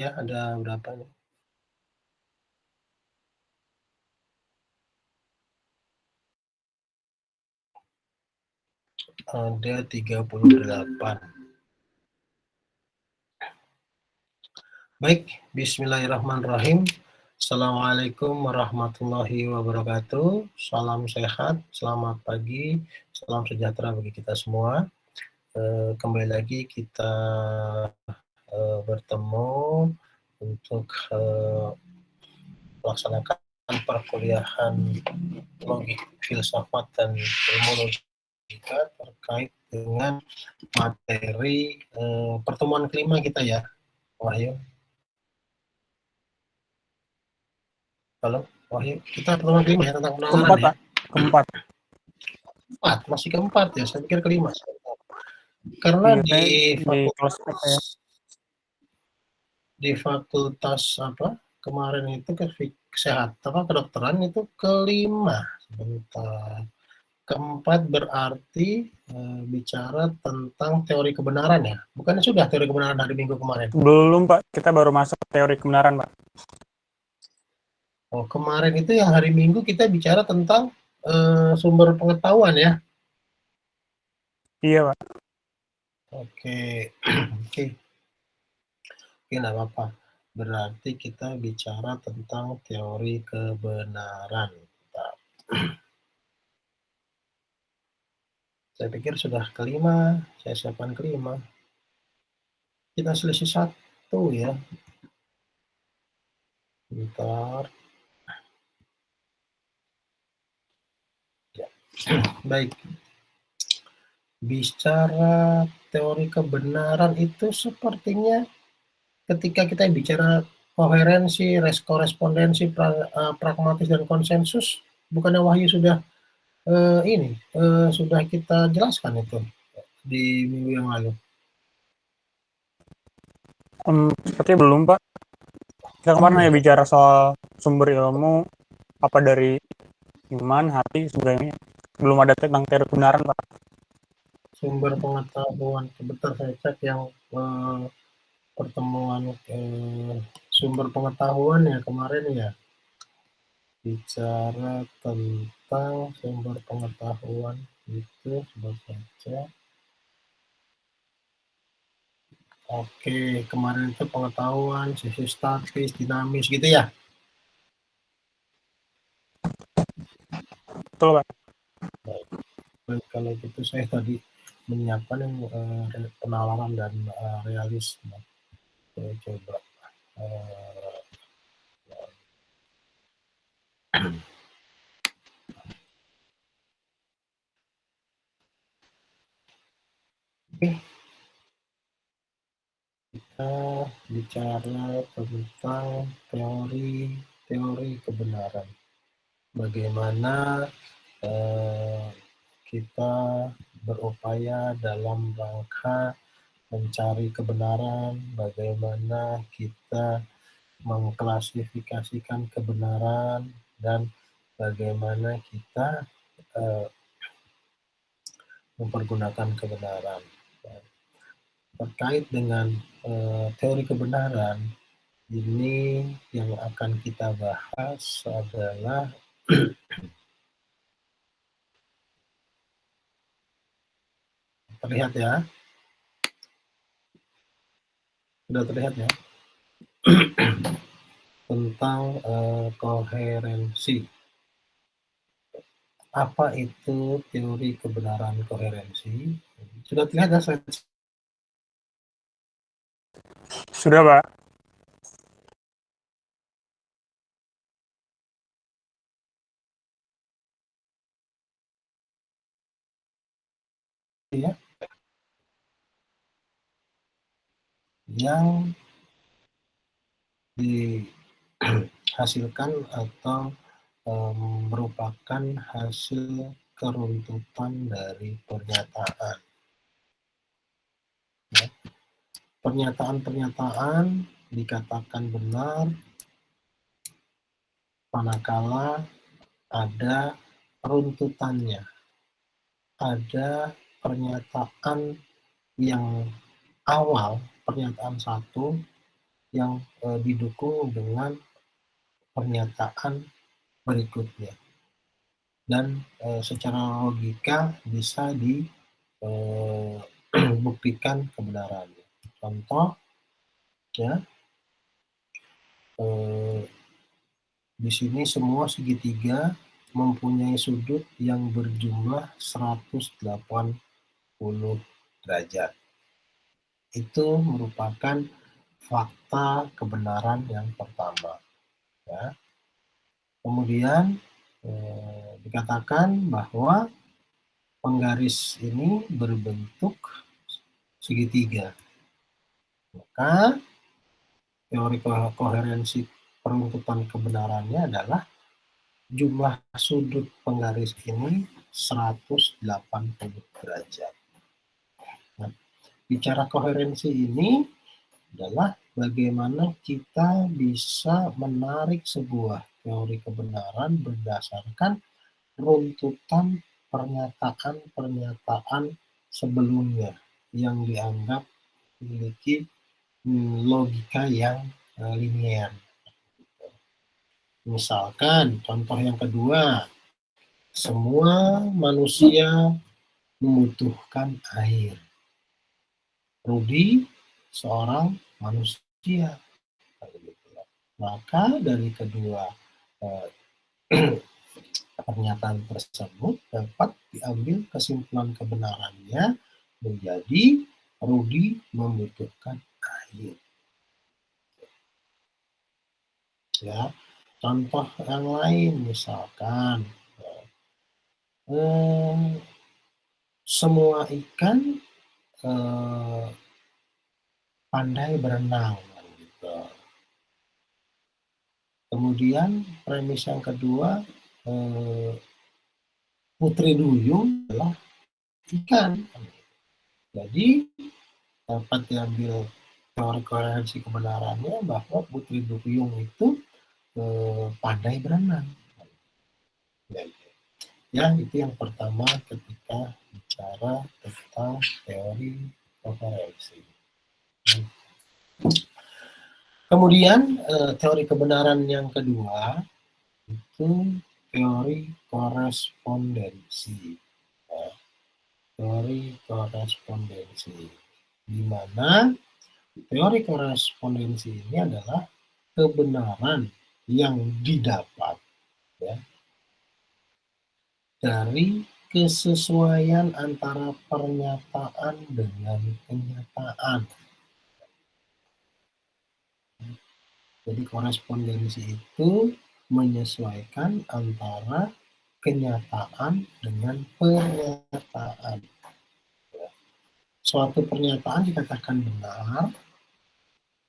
Ya, ada berapa nih? Ada 38. Baik, bismillahirrahmanirrahim. Assalamualaikum warahmatullahi wabarakatuh. Salam sehat, selamat pagi, salam sejahtera bagi kita semua. Kembali lagi kita bertemu untuk melaksanakan perkuliahan logik, filsafat, dan ilmu logika terkait dengan materi pertemuan kelima kita ya, Wahyu. Halo, Wahyu. Kita pertemuan kelima ya tentang penalaran Keempat, ya? Pak. Keempat. Masih keempat ya, saya pikir kelima. Karena Iya, di kelas ya. fakultas apa kemarin itu kesehatan apa kedokteran itu kelima. Sebentar. Keempat berarti bicara tentang teori kebenaran ya. Bukannya sudah teori kebenaran hari Minggu kemarin? Belum, Pak. Kita baru masuk teori kebenaran, Pak. Oh, kemarin itu yang hari Minggu kita bicara tentang sumber pengetahuan ya. Iya, Pak. Oke. Oke. Oke, nggak apa-apa. Berarti kita bicara tentang teori kebenaran. Bentar. Saya pikir sudah kelima, saya siapkan kelima. Kita selisih satu ya. Bentar. Ya. Baik. Bicara teori kebenaran itu sepertinya ketika kita bicara koherensi, korespondensi, pragmatis, dan konsensus, bukannya Wahyu sudah sudah kita jelaskan itu di minggu yang lalu? Sepertinya belum, Pak. Kita kemarin ya bicara soal sumber ilmu, apa dari iman, hati, sebagainya. Belum ada tentang teori kebenaran, Pak. Sumber pengetahuan, sebentar saya cek yang pertemuan sumber pengetahuan ya kemarin ya. Bicara tentang sumber pengetahuan itu sudah baca. Oke, kemarin itu pengetahuan, sisi statis, dinamis gitu ya. Betul, Pak. Baik, kalau gitu saya tadi menyiapkan yang penalaran dan realisme. Saya coba. Oke, kita bicara tentang teori kebenaran. Bagaimana kita berupaya dalam rangka mencari kebenaran, bagaimana kita mengklasifikasikan kebenaran, dan bagaimana kita mempergunakan kebenaran. Terkait dengan teori kebenaran, ini yang akan kita bahas adalah terlihat ya, sudah terlihat ya, tentang koherensi. Apa itu teori kebenaran koherensi? Sudah terlihat ya slide? Sudah, Pak. Ya, yang dihasilkan atau merupakan hasil keruntutan dari pernyataan. Ya. Pernyataan-pernyataan dikatakan benar manakala ada runtutannya, ada pernyataan yang awal, pernyataan satu, yang didukung dengan pernyataan berikutnya. Dan secara logika bisa dibuktikan kebenarannya. Contoh, ya, di sini semua segitiga mempunyai sudut yang berjumlah 180 derajat. Itu merupakan fakta kebenaran yang pertama. Ya. Kemudian dikatakan bahwa penggaris ini berbentuk segitiga. Maka teori koherensi peruntutan kebenarannya adalah jumlah sudut penggaris ini 180 derajat. Nah, bicara koherensi ini adalah bagaimana kita bisa menarik sebuah teori kebenaran berdasarkan runtutan pernyataan-pernyataan sebelumnya yang dianggap memiliki logika yang linier. Misalkan contoh yang kedua, semua manusia membutuhkan air. Rudy seorang manusia. Maka dari kedua pernyataan tersebut dapat diambil kesimpulan kebenarannya menjadi Rudy membutuhkan air. Ya, contoh yang lain misalkan semua ikan pandai berenang. Gitu. Kemudian premis yang kedua, putri duyung adalah ikan. Jadi dapat diambil teori koherensi kebenarannya bahwa putri duyung itu pandai berenang. Ya, itu yang pertama ketika bicara tentang teori koherensi. Kemudian teori kebenaran yang kedua itu teori korespondensi. Teori korespondensi, di mana teori korespondensi ini adalah kebenaran yang didapat ya, dari kesesuaian antara pernyataan dengan kenyataan. Jadi korespondensi itu menyesuaikan antara kenyataan dengan pernyataan. Suatu pernyataan dikatakan benar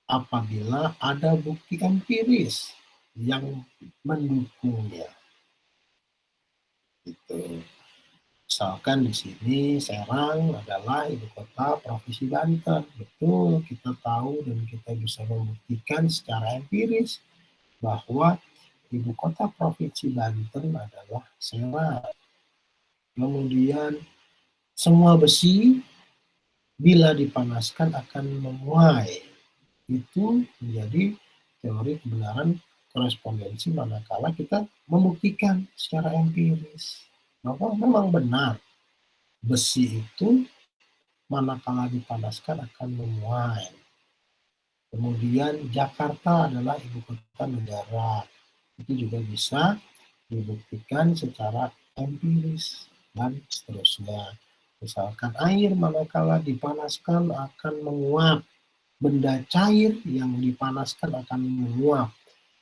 apabila ada bukti empiris yang mendukungnya. Gitu. Misalkan di sini Serang adalah ibu kota Provinsi Banten. Betul, kita tahu dan kita bisa membuktikan secara empiris bahwa ibu kota Provinsi Banten adalah Serang. Kemudian semua besi bila dipanaskan akan memuai. Itu menjadi teori kebenaran korespondensi manakala kita membuktikan secara empiris bahwa memang benar besi itu manakala dipanaskan akan memuai. Kemudian Jakarta adalah ibu kota negara. Itu juga bisa dibuktikan secara empiris dan seterusnya. Misalkan air manakala dipanaskan akan menguap. Benda cair yang dipanaskan akan menguap.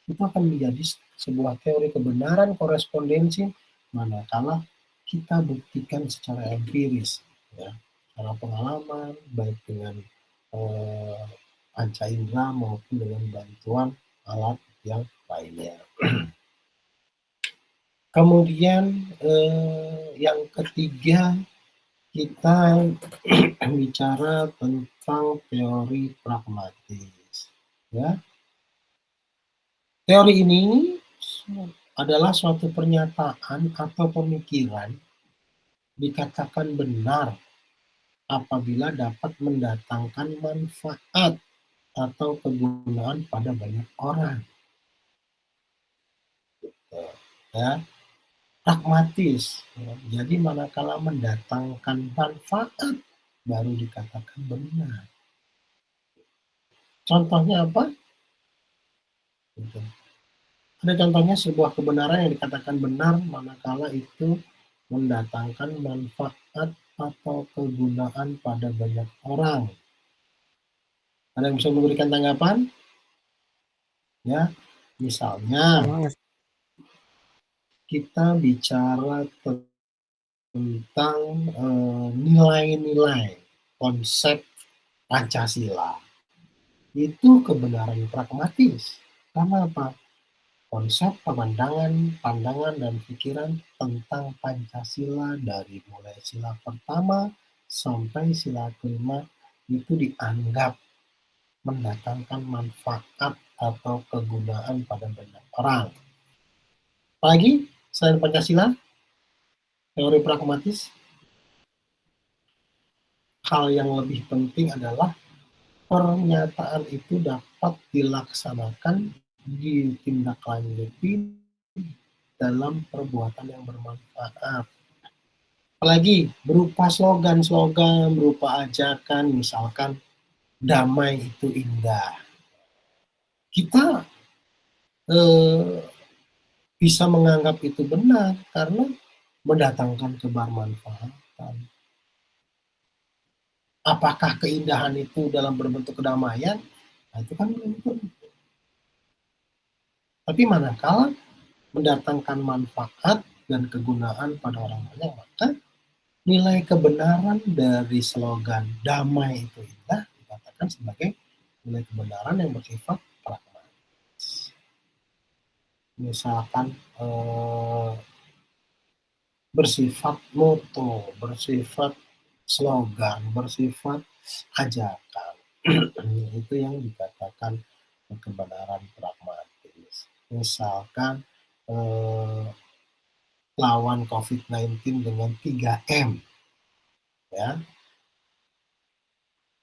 Itu akan menjadi sebuah teori kebenaran korespondensi manakala kita buktikan secara empiris, ya, secara pengalaman, baik dengan panca indera maupun dengan bantuan alat yang lainnya. Kemudian yang ketiga kita bicara tentang teori pragmatis. Ya. Teori ini adalah suatu pernyataan atau pemikiran dikatakan benar apabila dapat mendatangkan manfaat atau kegunaan pada banyak orang. Ya, pragmatis. Ya. Jadi manakala mendatangkan manfaat baru dikatakan benar. Contohnya apa? Gitu. Ada contohnya sebuah kebenaran yang dikatakan benar manakala itu mendatangkan manfaat atau kegunaan pada banyak orang. Ada yang bisa memberikan tanggapan? Ya, misalnya kita bicara tentang nilai-nilai konsep Pancasila. Itu kebenaran pragmatis. Karena apa? Konsep pandangan, dan pikiran tentang Pancasila dari mulai sila pertama sampai sila kelima itu dianggap mendatangkan manfaat atau kegunaan pada banyak orang. Apalagi selain Pancasila, teori pragmatis, hal yang lebih penting adalah pernyataan itu dapat dilaksanakan, ditindaklanjuti dalam perbuatan yang bermanfaat. Apalagi berupa slogan-slogan, berupa ajakan, misalkan damai itu indah. Kita bisa menganggap itu benar karena mendatangkan kebermanfaatan. Apakah keindahan itu dalam berbentuk kedamaian? Nah, itu kan belum tentu. Tapi manakala mendatangkan manfaat dan kegunaan pada orang banyak, maka nilai kebenaran dari slogan damai itu indah dikatakan sebagai nilai kebenaran yang bersifat pragmatis. Misalkan bersifat moto, bersifat slogan, bersifat ajakan. Itu yang dikatakan kebenaran pragmatis. Misalkan lawan COVID-19 dengan 3M. Ya.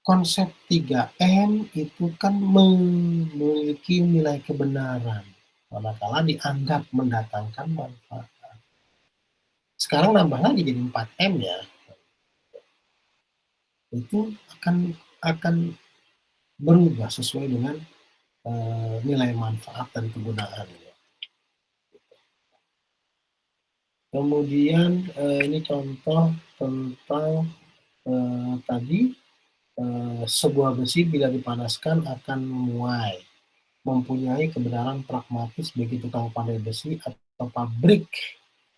Konsep 3M itu kan memiliki nilai kebenaran, manakala dianggap mendatangkan manfaat. Sekarang nambah lagi jadi 4M ya. Itu akan berubah sesuai dengan nilai manfaat dan kegunaan. Kemudian ini contoh tentang tadi sebuah besi bila dipanaskan akan memuai, mempunyai kebenaran pragmatis bagi tukang pandai besi atau pabrik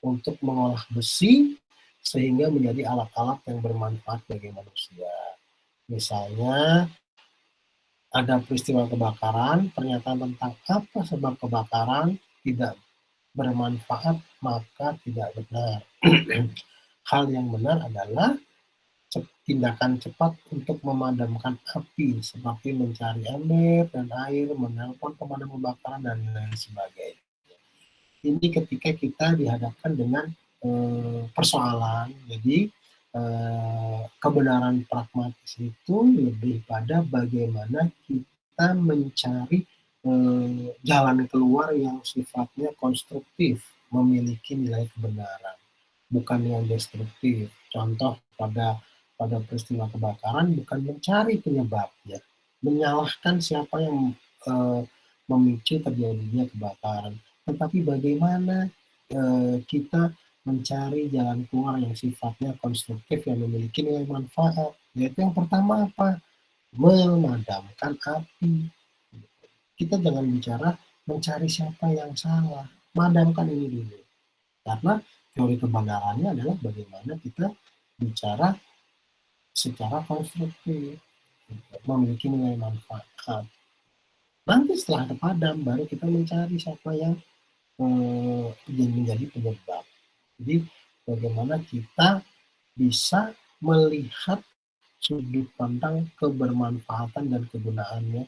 untuk mengolah besi sehingga menjadi alat-alat yang bermanfaat bagi manusia. Misalnya ada peristiwa kebakaran, pernyataan tentang apa sebab kebakaran tidak bermanfaat maka tidak benar. Hal yang benar adalah tindakan cepat untuk memadamkan api seperti mencari ember dan air, menelpon pemadam kebakaran dan lain sebagainya. Ini ketika kita dihadapkan dengan persoalan, jadi kebenaran pragmatis itu lebih pada bagaimana kita mencari jalan keluar yang sifatnya konstruktif, memiliki nilai kebenaran, bukan yang destruktif. Contoh pada peristiwa kebakaran bukan mencari penyebabnya, menyalahkan siapa yang memicu terjadinya kebakaran, tetapi bagaimana kita mencari jalan keluar yang sifatnya konstruktif yang memiliki nilai manfaat. Yaitu yang pertama apa? Memadamkan api. Kita jangan bicara mencari siapa yang salah, madamkan ini dulu. Karena teori kebenarannya adalah bagaimana kita bicara secara konstruktif, memiliki nilai manfaat. Nanti setelah terpadam, baru kita mencari siapa yang menjadi penyebab. Jadi bagaimana kita bisa melihat sudut pandang kebermanfaatan dan kegunaannya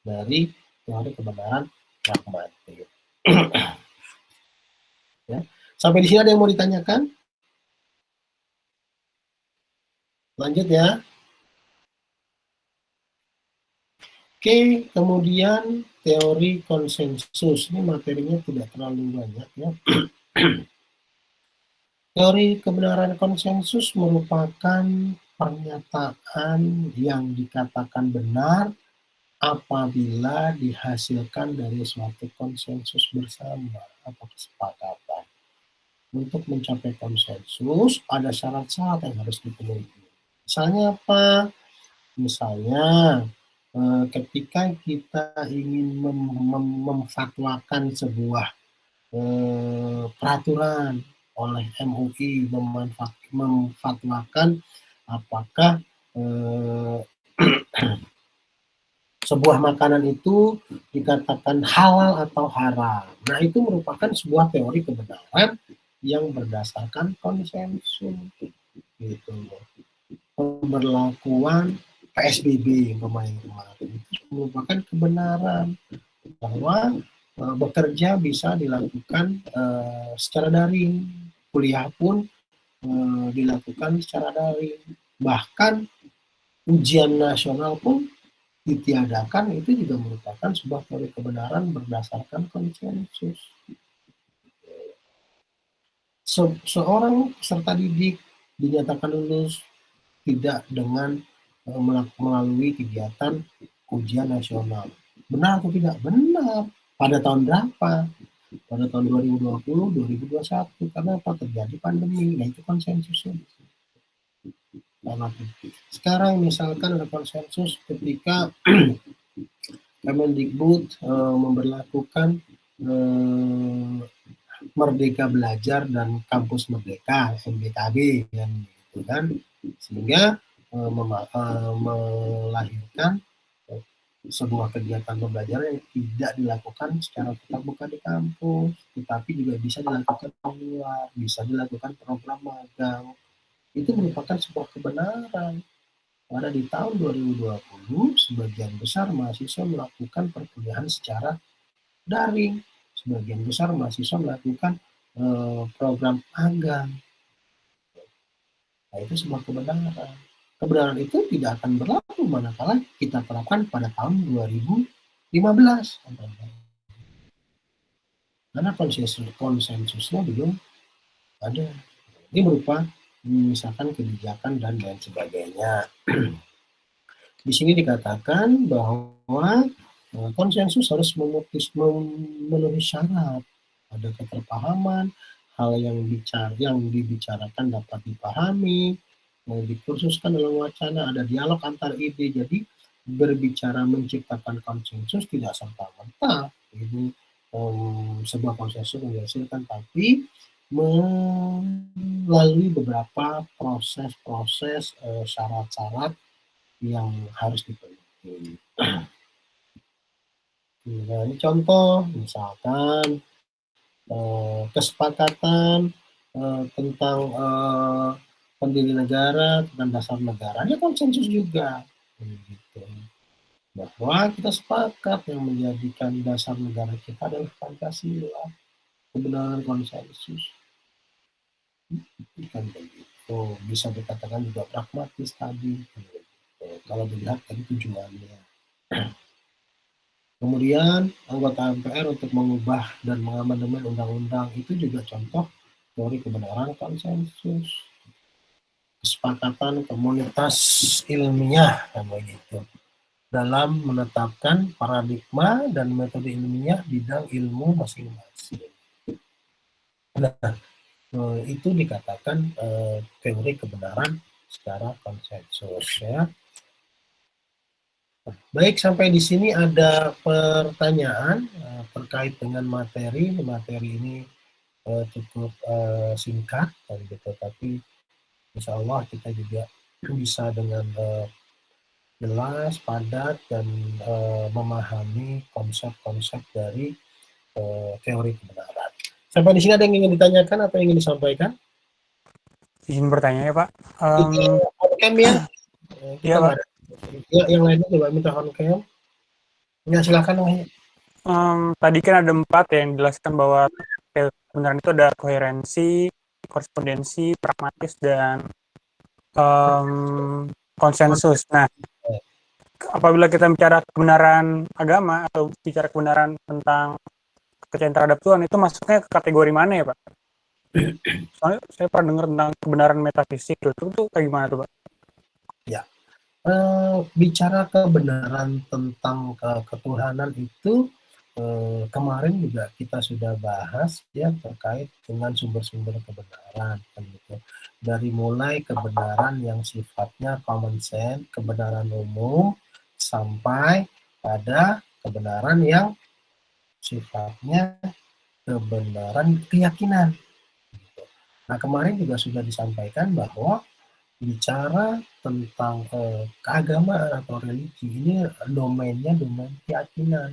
dari teori kebenaran pragmatis. Ya. Sampai di sini ada yang mau ditanyakan? Lanjut ya. Oke, kemudian teori konsensus. Ini materinya tidak terlalu banyak ya. Teori kebenaran konsensus merupakan pernyataan yang dikatakan benar apabila dihasilkan dari suatu konsensus bersama atau kesepakatan. Untuk mencapai konsensus, ada syarat-syarat yang harus dipenuhi. Misalnya apa? Misalnya, ketika kita ingin memfatwakan sebuah peraturan oleh MUI, memfatwakan apakah sebuah makanan itu dikatakan halal atau haram. Nah, itu merupakan sebuah teori kebenaran yang berdasarkan konsensus. Gitu. Pemberlakuan PSBB kemarin itu merupakan kebenaran bahwa bekerja bisa dilakukan secara daring, kuliah pun dilakukan secara daring, bahkan ujian nasional pun ditiadakan. Itu juga merupakan sebuah teori kebenaran berdasarkan konsensus. Seorang peserta didik dinyatakan lulus tidak dengan melalui kegiatan ujian nasional. Benar atau tidak? Benar. Pada tahun berapa? Pada tahun 2020, 2021. Karena apa? Terjadi pandemi. Nah, itu konsensusnya. Sekarang misalkan ada konsensus ketika Kemendikbud memberlakukan Merdeka Belajar dan Kampus Merdeka (MBKB) kan, sehingga melahirkan sebuah kegiatan pembelajaran yang tidak dilakukan secara tatap muka di kampus, tetapi juga bisa dilakukan di luar, bisa dilakukan program magang. Itu merupakan sebuah kebenaran. Pada di tahun 2020, sebagian besar mahasiswa melakukan perkuliahan secara daring. Sebagian besar mahasiswa melakukan program magang. Nah, itu sebuah kebenaran. Kebenaran itu tidak akan berlaku manakala kita terapkan pada tahun 2015. Karena konsensusnya belum ada. Ini berupa misalkan kebijakan dan lain sebagainya. Di sini dikatakan bahwa konsensus harus memenuhi syarat. Ada keterpahaman, hal yang dibicarakan dapat dipahami, dikursuskan dalam wacana, ada dialog antar ide. Jadi berbicara menciptakan konsensus tidak serta-merta ini sebuah konsensus yang dihasilkan, tapi melalui beberapa proses-proses syarat-syarat yang harus dipenuhi. Nah, ini contoh, misalkan kesepakatan tentang pendiri negara, tentang dasar negara, ini konsensus juga. Gitu. Bahwa kita sepakat yang menjadikan dasar negara kita adalah Pancasila, kebenaran konsensus. Kan begitu. Bisa dikatakan juga pragmatis tadi. Kalau dilihat dari tujuannya. Kemudian anggota MPR untuk mengubah dan mengamandemen undang-undang, itu juga contoh teori kebenaran konsensus. Kesepakatan komunitas ilmiah kan begitu dalam menetapkan paradigma dan metode ilmiah bidang ilmu masing-masing. Nah, itu dikatakan teori kebenaran secara konsensus ya. Baik, sampai di sini ada pertanyaan terkait dengan materi. Materi ini cukup singkat, gitu, tapi insya Allah kita juga bisa dengan jelas, padat, dan memahami konsep-konsep dari teori kebenaran. Sampai di sini ada yang ingin ditanyakan atau ingin disampaikan? Izin bertanya ya Pak. On-cam ya. Kita Pak. Ya, yang lainnya juga minta on-cam. Ya, silakan Wahyu. Tadi kan ada 4 yang dijelaskan bahwa kebenaran itu ada koherensi, korespondensi, pragmatis, dan konsensus. Nah, apabila kita bicara kebenaran agama atau bicara kebenaran tentang kepercayaan terhadap Tuhan, itu masuknya ke kategori mana ya Pak? Soalnya saya pernah dengar tentang kebenaran metafisik itu tuh kayak gimana tuh Pak? Ya, bicara kebenaran tentang ketuhanan itu kemarin juga kita sudah bahas ya terkait dengan sumber-sumber kebenaran kan gitu. Dari mulai kebenaran yang sifatnya common sense, kebenaran umum, sampai pada kebenaran yang sifatnya kebenaran keyakinan. Nah, kemarin juga sudah disampaikan bahwa bicara tentang keagamaan atau religi ini domainnya domain keyakinan.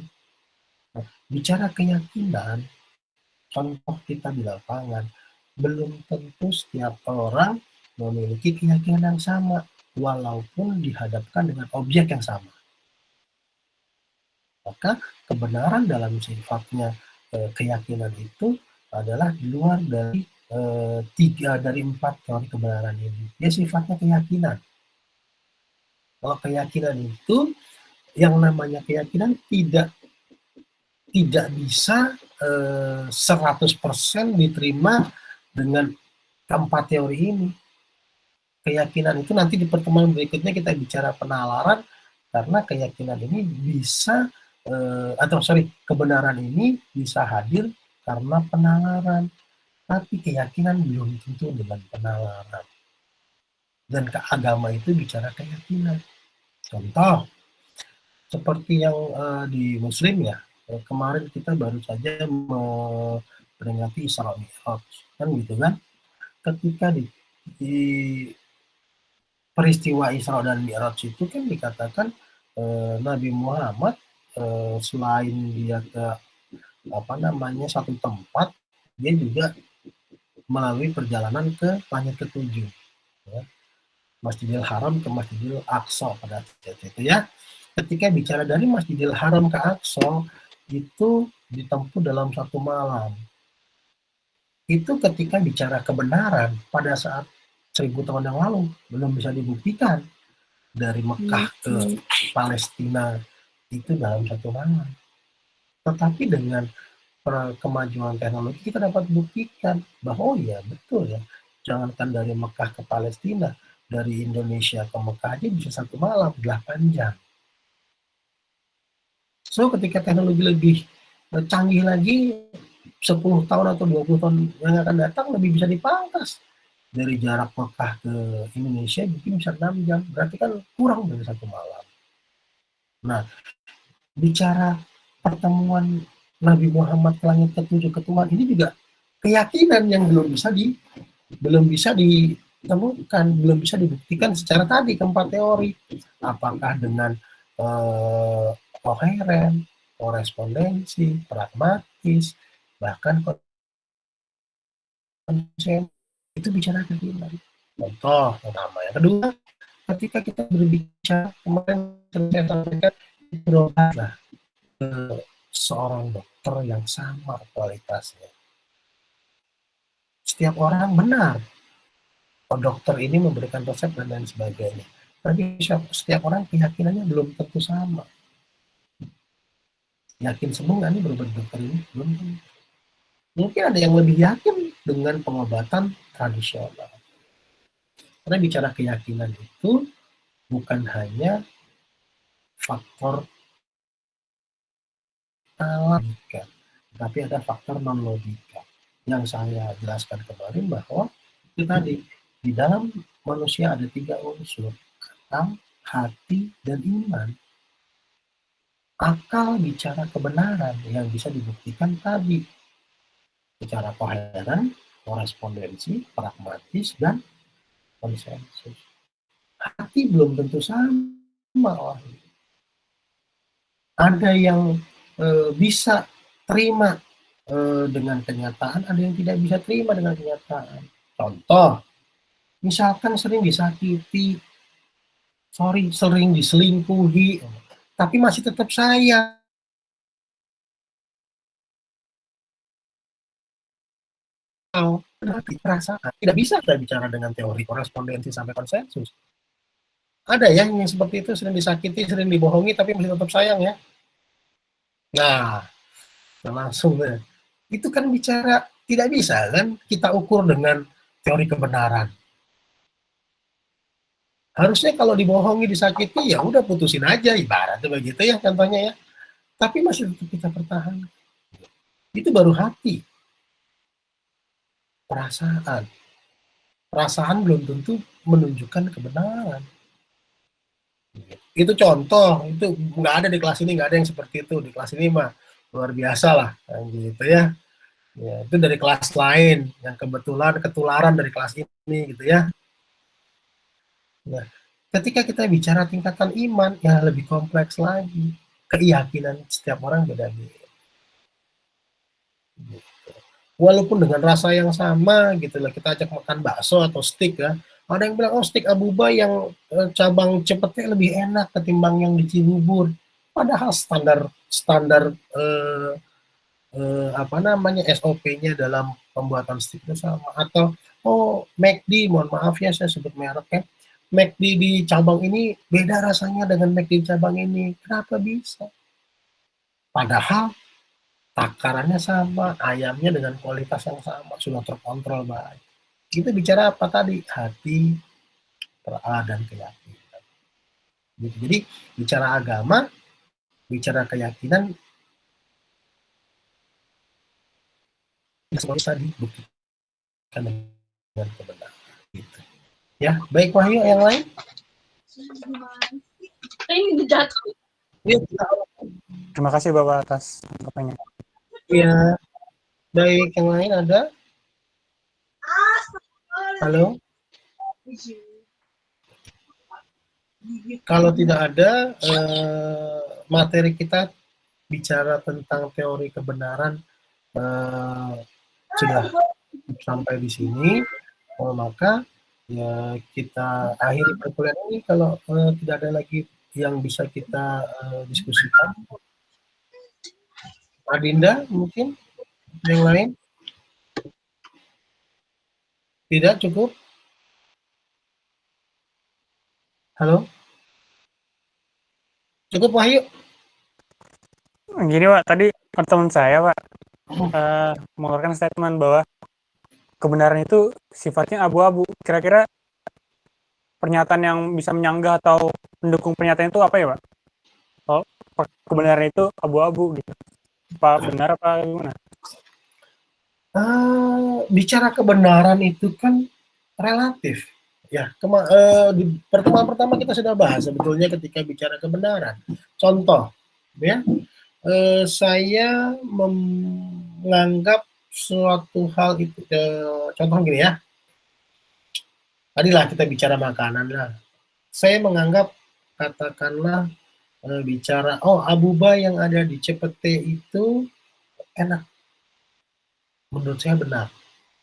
Nah, bicara keyakinan, contoh kita di lapangan, belum tentu setiap orang memiliki keyakinan yang sama, walaupun dihadapkan dengan objek yang sama. Maka kebenaran dalam sifatnya keyakinan itu adalah di luar dari 3 dari 4 teori kebenaran ini. Dia sifatnya keyakinan. Kalau keyakinan itu, yang namanya keyakinan tidak bisa 100% diterima dengan keempat teori ini. Keyakinan itu nanti di pertemuan berikutnya kita bicara penalaran, karena keyakinan ini bisa kebenaran ini bisa hadir karena penalaran, tapi keyakinan belum tentu dengan penalaran. Dan keagama itu bicara keyakinan. Contoh, seperti yang di Muslim ya, kemarin kita baru saja memperingati Isra Mi'raj, kan gitu kan? Ketika di peristiwa Isra dan Mi'raj itu kan dikatakan Nabi Muhammad selain dia ke satu tempat, dia juga melalui perjalanan ke langit ketujuh, ya. Masjidil Haram ke Masjidil Aqsa pada saat itu ya. Ketika bicara dari Masjidil Haram ke Aqsa itu ditempuh dalam 1 malam. Itu ketika bicara kebenaran pada saat 1000 tahun yang lalu belum bisa dibuktikan. Dari Mekah ke Palestina itu dalam 1 malam. Tetapi dengan kemajuan teknologi kita dapat buktikan bahwa oh ya betul ya, jangankan dari Mekah ke Palestina, dari Indonesia ke Mekah aja bisa 1 malam 8 jam. So ketika teknologi lebih canggih lagi, 10 tahun atau 20 tahun yang akan datang lebih bisa dipangkas. Dari jarak Mekah ke Indonesia mungkin bisa 6 jam, berarti kan kurang dari 1 malam. Nah, bicara pertemuan Nabi Muhammad ke langit ketujuh ke Tuhan ini juga keyakinan yang belum bisa ditemukan, belum bisa dibuktikan secara tadi keempat teori. Apakah dengan koheren, korespondensi, pragmatis, bahkan konsen, itu bicara keyakinan. Contoh pertama. Yang kedua, ketika kita berbicara kemarin saya sampaikan berobatlah ke seorang dokter yang sama kualitasnya. Setiap orang benar, oh, dokter ini memberikan resep dan lain sebagainya. Tapi setiap orang keyakinannya belum tentu sama. Yakin sembuh nggak nih berobat dokter ini? Belum tentu. Mungkin ada yang lebih yakin dengan pengobatan tradisional. Karena bicara keyakinan itu bukan hanya faktor logika, tapi ada faktor non logika. Yang saya jelaskan kemarin bahwa itu tadi di dalam manusia ada 3 unsur, akal, hati, dan iman. Akal bicara kebenaran yang bisa dibuktikan tadi secara koheren, korespondensi, pragmatis, dan konsensus. Hati belum tentu sama. Ada yang bisa terima dengan kenyataan, ada yang tidak bisa terima dengan kenyataan. Contoh, misalkan sering disakiti, sering diselingkuhi, tapi masih tetap sayang. Perasaan. Tidak bisa kita bicara dengan teori korespondensi sampai konsensus. Ada ya yang seperti itu, sering disakiti, sering dibohongi, tapi masih tetap sayang ya. Nah, langsung deh. Itu kan bicara tidak bisa kan kita ukur dengan teori kebenaran. Harusnya kalau dibohongi, disakiti, ya udah putusin aja, ibaratnya begitu ya contohnya ya. Tapi masih tetap kita pertahankan. Itu baru hati, perasaan. Perasaan belum tentu menunjukkan kebenaran. Itu contoh, itu nggak ada di kelas ini, nggak ada yang seperti itu. Di kelas ini mah luar biasa lah, gitu ya. Ya, itu dari kelas lain yang kebetulan ketularan dari kelas ini, gitu ya. Nah, ketika kita bicara tingkatan iman, ya lebih kompleks lagi. Keyakinan setiap orang beda-beda. Walaupun dengan rasa yang sama gitu lah, kita ajak makan bakso atau steak ya, ada yang bilang oh steak Abuba yang cabang cepetnya lebih enak ketimbang yang di Cibubur, padahal standar standar apa namanya SOP-nya dalam pembuatan steak itu sama. Atau oh McD, mohon maaf ya saya sebut mereknya, McD di cabang ini beda rasanya dengan McD di cabang ini, kenapa bisa, padahal takarannya sama, ayamnya dengan kualitas yang sama, sudah terkontrol baik. Kita bicara apa tadi? Hati, dan keyakinan. Gitu. Jadi bicara agama, bicara keyakinan, semua tadi buktikan dengan kebenaran. Gitu. Ya, baik Wahyu, yang lain? Ini jatuh. Ya, Terima kasih Bapak atas tanggapannya. ya, baik, yang lain ada? Halo? Kalau tidak ada, materi kita bicara tentang teori kebenaran sudah sampai di sini, maka ya kita akhiri perkuliahan ini kalau tidak ada lagi yang bisa kita diskusikan. Adinda mungkin yang lain? Tidak cukup? Halo? Cukup Wahyu? Gini Pak, tadi teman saya Pak mengeluarkan statement bahwa kebenaran itu sifatnya abu-abu. Kira-kira pernyataan yang bisa menyanggah atau mendukung pernyataan itu apa ya Pak? Oh, kebenaran itu abu-abu gitu. Apa benar apa gimana? Bicara kebenaran itu kan relatif. Ya, di pertemuan pertama kita sudah bahas sebetulnya ketika bicara kebenaran. Contoh, ya, saya menganggap suatu hal itu, contoh gini ya, tadilah kita bicara makanan lah. Saya menganggap, katakanlah, bicara, oh Abuba yang ada di Cepete itu enak. Menurut saya benar.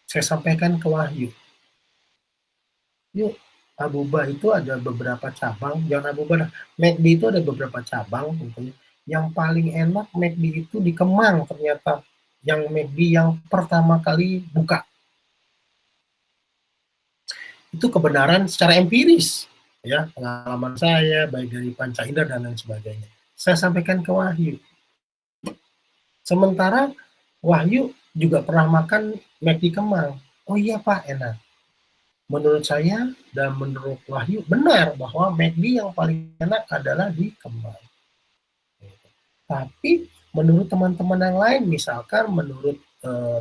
Saya sampaikan ke Wahyu. Yuk, Abuba itu ada beberapa cabang, jangan Abuba dah. McD itu ada beberapa cabang gitu. Yang paling enak McD itu di Kemang ternyata. Yang McD yang pertama kali buka. Itu kebenaran secara empiris. Ya, pengalaman saya, baik dari Panca Indra dan lain sebagainya. Saya sampaikan ke Wahyu. Sementara Wahyu juga pernah makan McD Kemang. Oh iya Pak, enak. Menurut saya dan menurut Wahyu benar bahwa McD yang paling enak adalah di Kemang. Tapi menurut teman-teman yang lain, misalkan menurut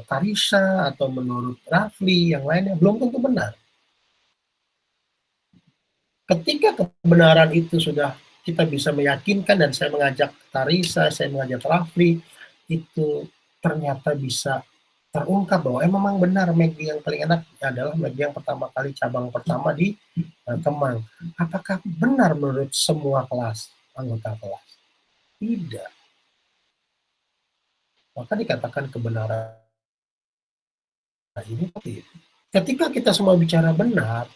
Tarisa atau menurut Rafli yang lainnya belum tentu benar. Ketika kebenaran itu sudah kita bisa meyakinkan dan saya mengajak Tarisa, saya mengajak Rafli, itu ternyata bisa terungkap bahwa memang benar McD yang paling enak adalah McD yang pertama kali cabang pertama di Kemang. Apakah benar menurut semua kelas, anggota kelas? Tidak. Maka dikatakan kebenaran ini tidak. Ketika kita semua bicara benar,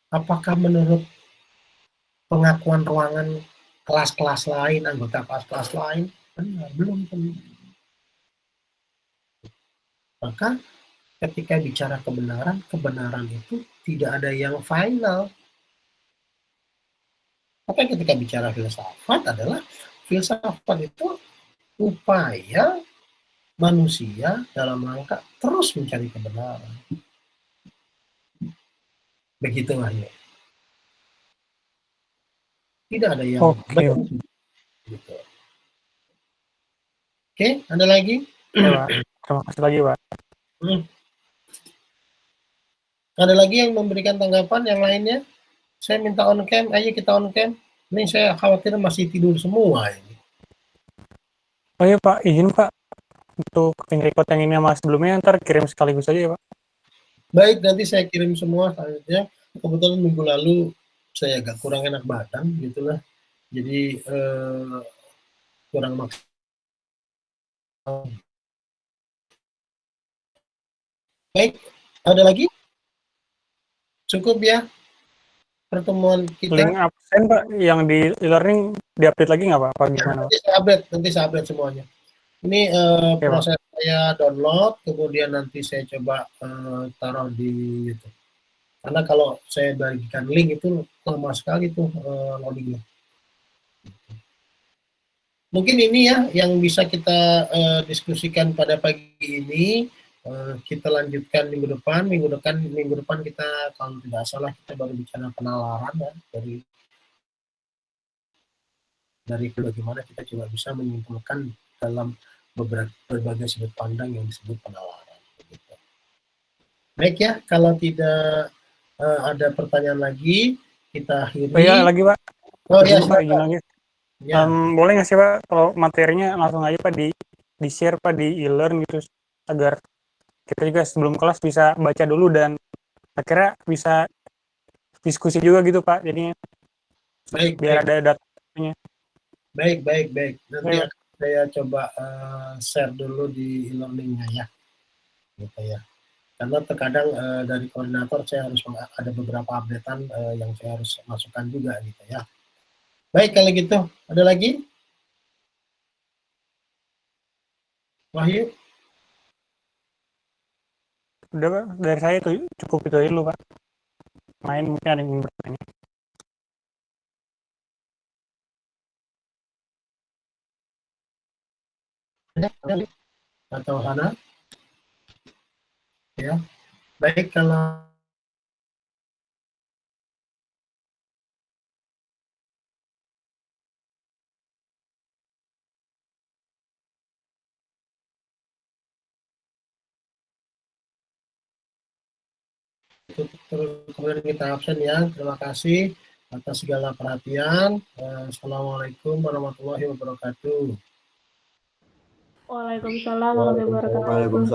apakah menurut pengakuan ruangan kelas-kelas lain, anggota kelas-kelas lain? Benar, belum tentu. Maka ketika bicara kebenaran, kebenaran itu tidak ada yang final. Maka ketika bicara filsafat adalah filsafat itu upaya manusia dalam rangka terus mencari kebenaran. Begitulah ya. Tidak ada yang Oke. gitu. Oke, ada lagi? Ya, Pak. Terima kasih lagi, Pak. Ada lagi yang memberikan tanggapan yang lainnya? Saya minta on cam, ayo kita on cam. Ini saya khawatir masih tidur semua ini. Oh iya Pak, izin Pak untuk ping record yang ini sama sebelumnya ntar kirim sekaligus aja ya Pak. Baik, nanti saya kirim semua selanjutnya. Kebetulan minggu lalu saya agak kurang enak badan gitulah. Jadi kurang maksimal. Baik, ada lagi? Cukup ya pertemuan kita. Link absen Pak yang di e-learning diupdate lagi nggak Pak? Apa gimana Pak? Nanti saya update semuanya. Ini Oke, proses saya download, kemudian nanti saya coba taruh di YouTube. Karena kalau saya bagikan link itu lama sekali tuh loadingnya. Mungkin ini ya yang bisa kita diskusikan pada pagi ini. Kita lanjutkan minggu depan. Minggu depan kita kalau tidak salah kita baru bicara penalaran ya dari bagaimana kita coba bisa menyimpulkan dalam berbagai sudut pandang yang disebut penalaran. Begitu. Baik ya, kalau tidak ada pertanyaan lagi, kita akhiri. Oh iya lagi Pak. Oh ya, Pak, izin lagi. Ya. Boleh nggak sih Pak kalau materinya langsung aja Pak di share Pak di e-learn gitu agar kita juga sebelum kelas bisa baca dulu dan akhirnya bisa diskusi juga gitu Pak. Jadi biar ada datanya. Baik. Nanti akan saya coba share dulu di e-learning-nya ya. Gitu ya. Karena terkadang dari koordinator saya harus ada beberapa updatean yang saya harus masukkan juga gitu ya. Baik, kalau gitu ada lagi? Wahyu? Udah Pak, dari saya itu cukup itu dulu Pak. Main mungkin ada yang bertanya. Atau Hana? Ya. Baik, kalau kemudian kita absen ya. Terima kasih atas segala perhatian. Assalamualaikum warahmatullahi wabarakatuh. Waalaikumsalam warahmatullahi wabarakatuh.